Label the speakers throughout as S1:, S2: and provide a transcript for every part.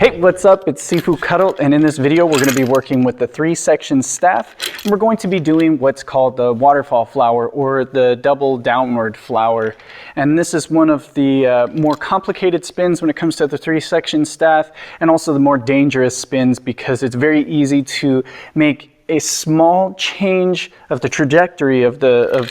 S1: Hey, what's up? It's Sifu Kuttel, and in this video we're going to be working with the 3-section staff, and we're going to be doing what's called the waterfall flower or the double downward flower. And this is one of the more complicated spins when it comes to the 3-section staff, and also the more dangerous spins because it's very easy to make a small change of the trajectory of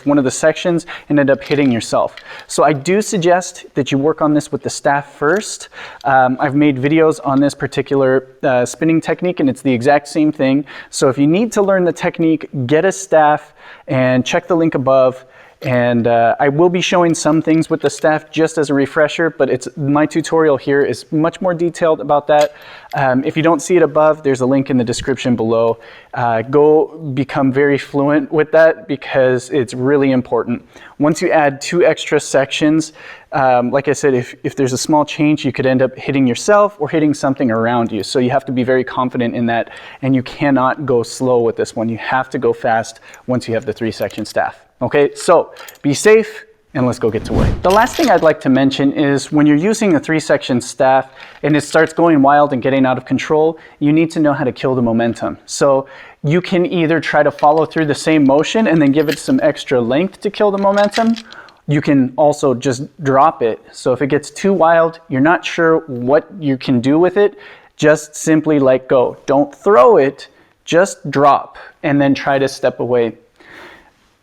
S1: one of the sections and end up hitting yourself. So I do suggest that you work on this with the staff first. I've made videos on this particular spinning technique, and it's the exact same thing. So if you need to learn the technique, get a staff and check the link above. And I will be showing some things with the staff just as a refresher, but my tutorial here is much more detailed about that. If you don't see it above, there's a link in the description below. Go become very fluent with that because it's really important. Once you add 2 extra sections, like I said, if there's a small change, you could end up hitting yourself or hitting something around you. So you have to be very confident in that, and you cannot go slow with this one. You have to go fast once you have the 3-section staff. Okay, so be safe and let's go get to work. The last thing I'd like to mention is when you're using a 3-section staff and it starts going wild and getting out of control, you need to know how to kill the momentum. So you can either try to follow through the same motion and then give it some extra length to kill the momentum. You can also just drop it. So if it gets too wild, you're not sure what you can do with it, just simply let go. Don't throw it, just drop and then try to step away.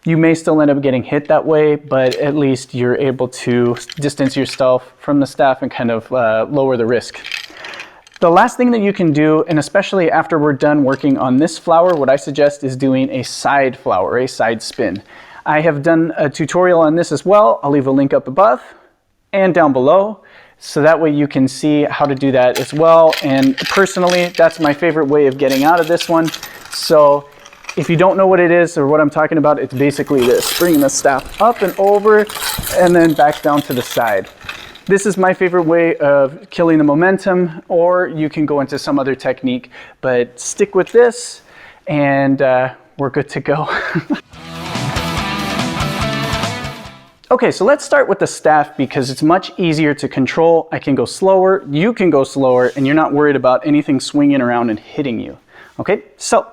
S1: You may still end up getting hit that way, but at least you're able to distance yourself from the staff and kind of lower the risk. The last thing that you can do, and especially after we're done working on this flower, what I suggest is doing a side flower, a side spin. I have done a tutorial on this as well. I'll leave a link up above and down below, so that way you can see how to do that as well. And personally, that's my favorite way of getting out of this one. So if you don't know what it is or what I'm talking about, it's basically this, bringing the staff up and over and then back down to the side. This is my favorite way of killing the momentum, or you can go into some other technique, but stick with this and we're good to go. Okay, so let's start with the staff because it's much easier to control. I can go slower, you can go slower, and you're not worried about anything swinging around and hitting you. Okay, so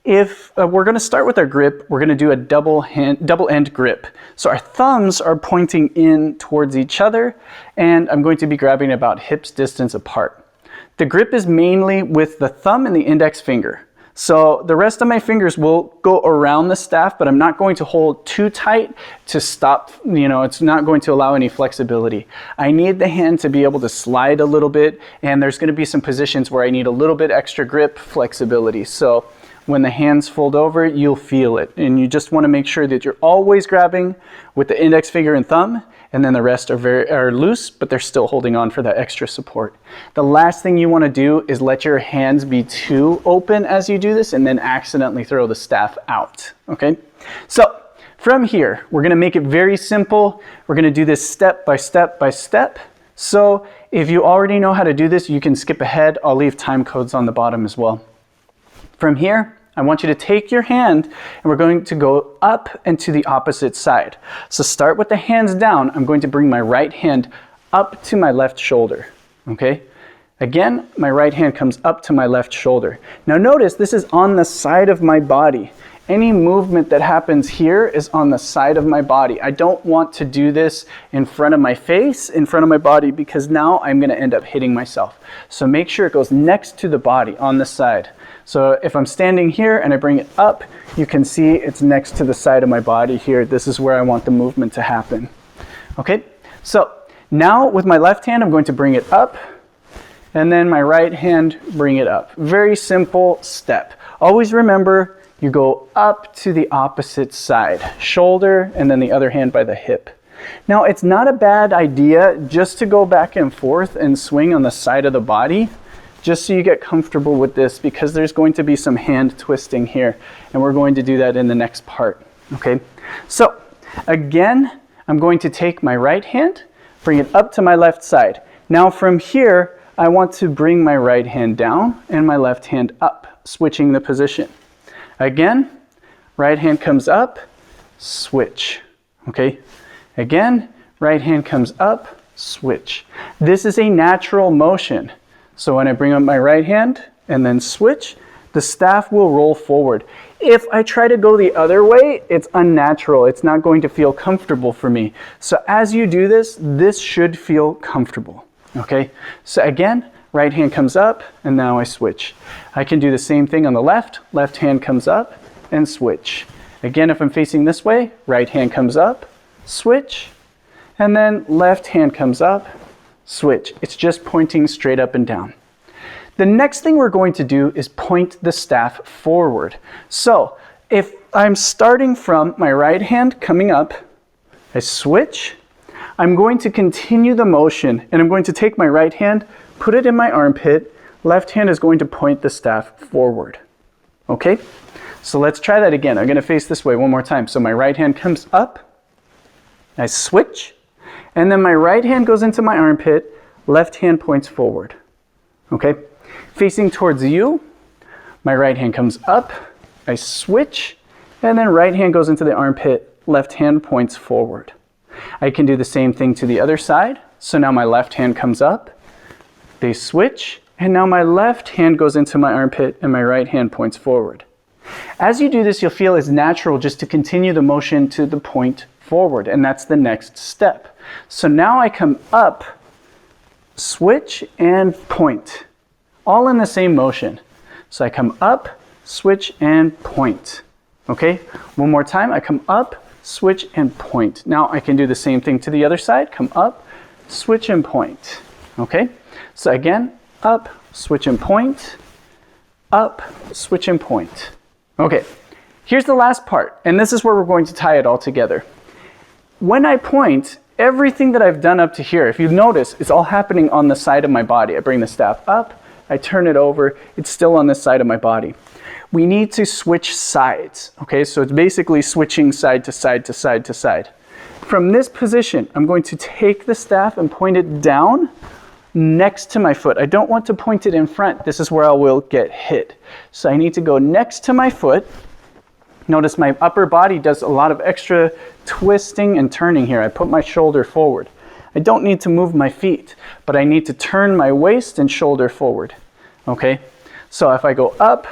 S1: if we're going to start with our grip, we're going to do a double end grip. So our thumbs are pointing in towards each other, and I'm going to be grabbing about hips distance apart. The grip is mainly with the thumb and the index finger. So the rest of my fingers will go around the staff, but I'm not going to hold too tight to stop, it's not going to allow any flexibility. I need the hand to be able to slide a little bit, and there's going to be some positions where I need a little bit extra grip flexibility. So when the hands fold over, you'll feel it. And you just want to make sure that you're always grabbing with the index finger and thumb, and then the rest are loose, but they're still holding on for that extra support. The last thing you want to do is let your hands be too open as you do this and then accidentally throw the staff out, okay? So from here, we're going to make it very simple. We're going to do this step by step by step. So if you already know how to do this, you can skip ahead. I'll leave time codes on the bottom as well. From here, I want you to take your hand and we're going to go up and to the opposite side. So start with the hands down. I'm going to bring my right hand up to my left shoulder, okay? Again, my right hand comes up to my left shoulder. Now notice this is on the side of my body. Any movement that happens here is on the side of my body. I don't want to do this in front of my face, in front of my body, because now I'm going to end up hitting myself. So make sure it goes next to the body on the side. So if I'm standing here and I bring it up, you can see it's next to the side of my body here. This is where I want the movement to happen. Okay, so now with my left hand, I'm going to bring it up, and then my right hand, bring it up. Very simple step. Always remember, you go up to the opposite side, shoulder, and then the other hand by the hip. Now, it's not a bad idea just to go back and forth and swing on the side of the body, just so you get comfortable with this, because there's going to be some hand twisting here, and we're going to do that in the next part, okay? So, again, I'm going to take my right hand, bring it up to my left side. Now from here, I want to bring my right hand down and my left hand up, switching the position. Again, right hand comes up, switch, okay? Again, right hand comes up, switch. This is a natural motion. So when I bring up my right hand and then switch, the staff will roll forward. If I try to go the other way, it's unnatural. It's not going to feel comfortable for me. So as you do this, this should feel comfortable. Okay, so again, right hand comes up and now I switch. I can do the same thing on the left. Left hand comes up and switch. Again, if I'm facing this way, right hand comes up, switch, and then left hand comes up, switch. It's just pointing straight up and down. The next thing we're going to do is point the staff forward. So if I'm starting from my right hand coming up, I switch, I'm going to continue the motion and I'm going to take my right hand, put it in my armpit, left hand is going to point the staff forward. Okay? So let's try that again. I'm going to face this way one more time. So my right hand comes up, I switch, and then my right hand goes into my armpit, left hand points forward. Okay? Facing towards you, my right hand comes up, I switch, and then right hand goes into the armpit, left hand points forward. I can do the same thing to the other side. So now my left hand comes up, they switch, and now my left hand goes into my armpit and my right hand points forward. As you do this, you'll feel it's natural just to continue the motion to the point forward, and that's the next step. So now I come up, switch, and point, all in the same motion. So I come up, switch, and point. Okay, one more time, I come up, switch, and point. Now I can do the same thing to the other side, come up, switch, and point. Okay, so again, up, switch, and point, up, switch, and point. Okay, here's the last part, and this is where we're going to tie it all together. When I point, everything that I've done up to here, if you notice, it's all happening on the side of my body. I bring the staff up, I turn it over, it's still on this side of my body. We need to switch sides, okay? So it's basically switching side to side to side to side. From this position, I'm going to take the staff and point it down next to my foot. I don't want to point it in front. This is where I will get hit. So I need to go next to my foot. Notice my upper body does a lot of extra twisting and turning here. I put my shoulder forward. I don't need to move my feet, but I need to turn my waist and shoulder forward. Okay? So if I go up,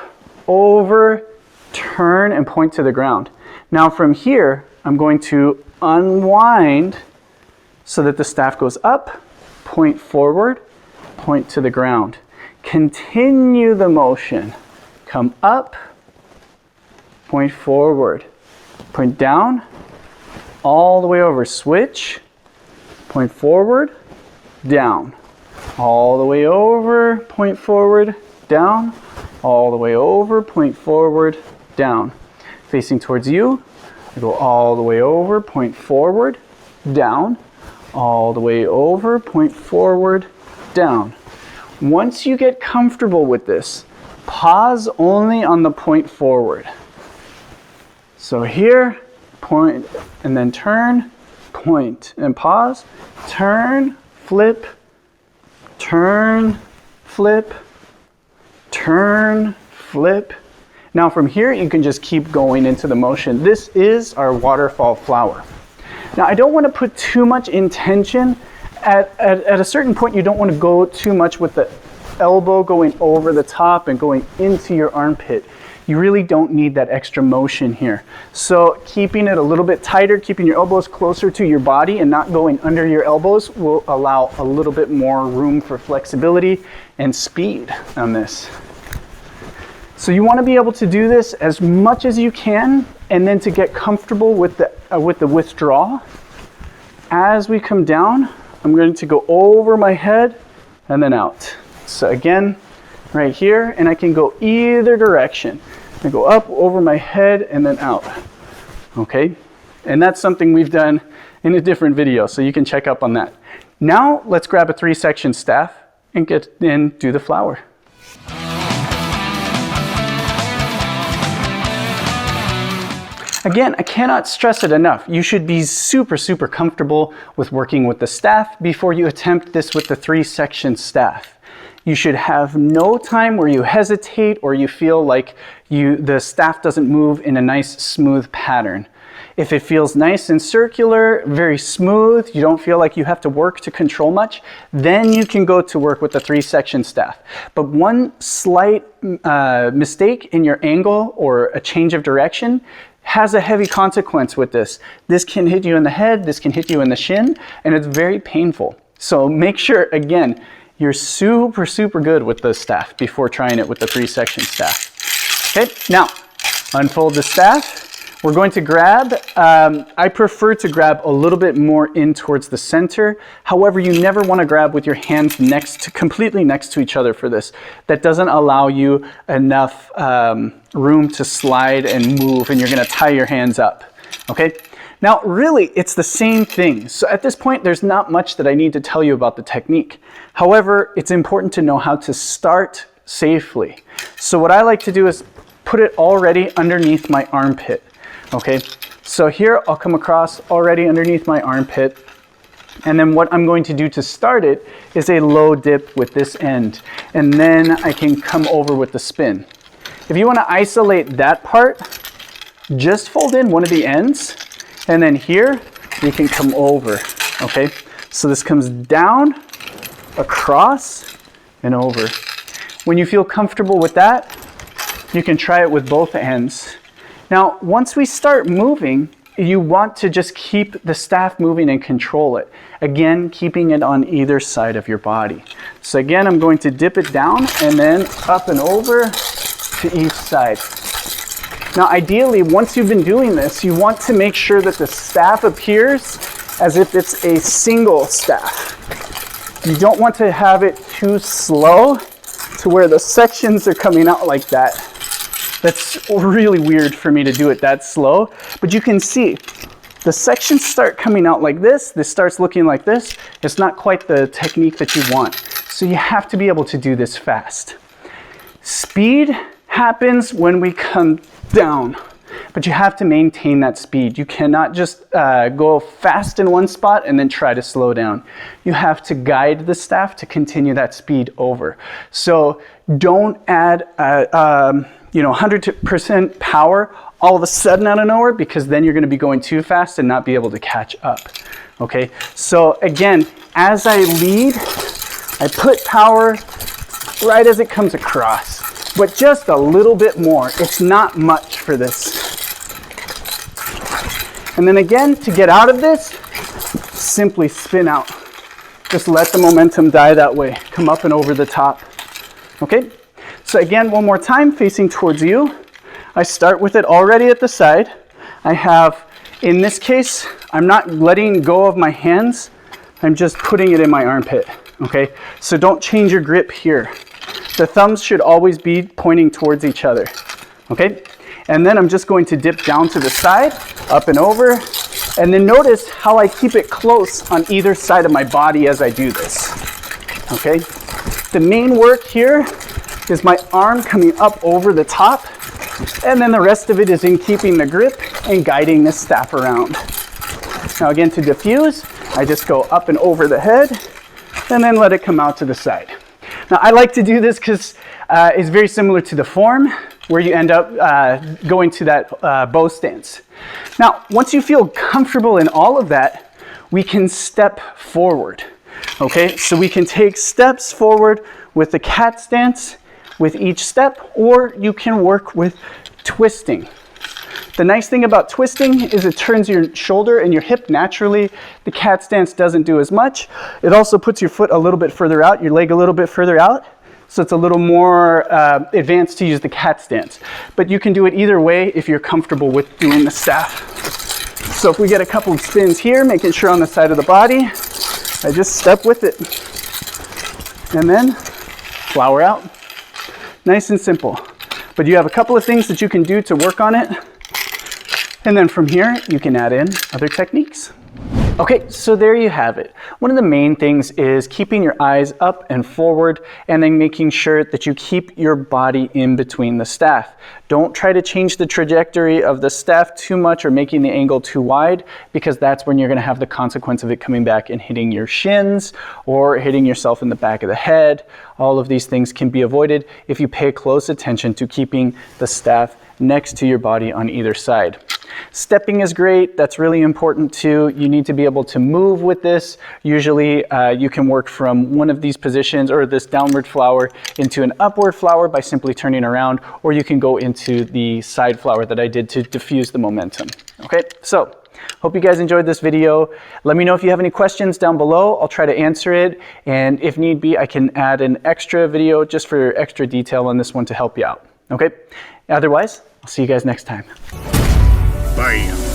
S1: over, turn, and point to the ground. Now from here, I'm going to unwind so that the staff goes up, point forward, point to the ground. Continue the motion. Come up, point forward, point down, all the way over. Switch, point forward, down, all the way over, point forward, down, all the way over, point forward, down. Facing towards you, I go all the way over, point forward, down, all the way over, point forward, down. Once you get comfortable with this, pause only on the point forward. So here, point, and then turn, point, and pause, turn, flip, turn, flip, turn, flip. Now from here, you can just keep going into the motion. This is our waterfall flower. Now I don't want to put too much intention. At a certain point, you don't want to go too much with the elbow going over the top and going into your armpit. You really don't need that extra motion here. So keeping it a little bit tighter, keeping your elbows closer to your body and not going under your elbows will allow a little bit more room for flexibility and speed on this. So you want to be able to do this as much as you can, and then to get comfortable with the withdrawal. As we come down, I'm going to go over my head and then out. So again, right here, and I can go either direction. I go up, over my head, and then out. Okay? And that's something we've done in a different video, so you can check up on that. Now, let's grab a 3-section staff and do the flower. Again, I cannot stress it enough. You should be super, super comfortable with working with the staff before you attempt this with the 3-section staff. You should have no time where you hesitate or you feel like the staff doesn't move in a nice, smooth pattern. If it feels nice and circular, very smooth, you don't feel like you have to work to control much, then you can go to work with the 3-section staff. But one slight mistake in your angle or a change of direction has a heavy consequence with this. This can hit you in the head, this can hit you in the shin, and it's very painful. So make sure, again, you're super, super good with the staff before trying it with the 3-section staff. Okay, now unfold the staff. We're going to grab, I prefer to grab a little bit more in towards the center. However, you never want to grab with your hands completely next to each other for this. That doesn't allow you enough room to slide and move, and you're going to tie your hands up. Okay? Now, really, it's the same thing. So at this point, there's not much that I need to tell you about the technique. However, it's important to know how to start safely. So what I like to do is put it already underneath my armpit. Okay, so here I'll come across already underneath my armpit, and then what I'm going to do to start it is a low dip with this end, and then I can come over with the spin. If you want to isolate that part, just fold in one of the ends, and then here we can come over. Okay, so this comes down, across, and over. When you feel comfortable with that, you can try it with both ends. Now, once we start moving, you want to just keep the staff moving and control it. Again, keeping it on either side of your body. So again, I'm going to dip it down and then up and over to each side. Now, ideally, once you've been doing this, you want to make sure that the staff appears as if it's a single staff. You don't want to have it too slow to where the sections are coming out like that. That's really weird for me to do it that slow, but you can see the sections start coming out like this. This starts looking like this. It's not quite the technique that you want. So you have to be able to do this fast. Speed happens when we come down, but you have to maintain that speed. You cannot just go fast in one spot and then try to slow down. You have to guide the staff to continue that speed over. So don't add 100% power all of a sudden out of nowhere, because then you're going to be going too fast and not be able to catch up. Okay, so again, as I lead, I put power right as it comes across, but just a little bit more. It's not much for this. And then again, to get out of this, simply spin out. Just let the momentum die that way. Come up and over the top. Okay? So again, one more time, facing towards you. I start with it already at the side. I have, in this case, I'm not letting go of my hands. I'm just putting it in my armpit, okay? So don't change your grip here. The thumbs should always be pointing towards each other, okay? And then I'm just going to dip down to the side, up and over, and then notice how I keep it close on either side of my body as I do this, okay? The main work here is my arm coming up over the top, and then the rest of it is in keeping the grip and guiding the staff around. Now again, to diffuse, I just go up and over the head and then let it come out to the side. Now I like to do this because it's very similar to the form where you end up going to that bow stance. Now, once you feel comfortable in all of that, we can step forward. Okay, so we can take steps forward with the cat stance with each step, or you can work with twisting. The nice thing about twisting is it turns your shoulder and your hip naturally. The cat stance doesn't do as much. It also puts your foot a little bit further out, your leg a little bit further out, so it's a little more advanced to use the cat stance. But you can do it either way if you're comfortable with doing the staff. So if we get a couple of spins here, making sure on the side of the body, I just step with it. And then flower out. Nice and simple. But you have a couple of things that you can do to work on it. And then from here, you can add in other techniques. Okay, so there you have it. One of the main things is keeping your eyes up and forward, and then making sure that you keep your body in between the staff. Don't try to change the trajectory of the staff too much or making the angle too wide, because that's when you're going to have the consequence of it coming back and hitting your shins or hitting yourself in the back of the head. All of these things can be avoided if you pay close attention to keeping the staff next to your body on either side. Stepping is great. That's really important too. You need to be able to move with this. Usually you can work from one of these positions or this downward flower into an upward flower by simply turning around, or you can go into the side flower that I did to diffuse the momentum. Okay, so hope you guys enjoyed this video. Let me know if you have any questions down below. I'll try to answer it. And if need be, I can add an extra video just for extra detail on this one to help you out. Okay, otherwise, I'll see you guys next time.
S2: Bam.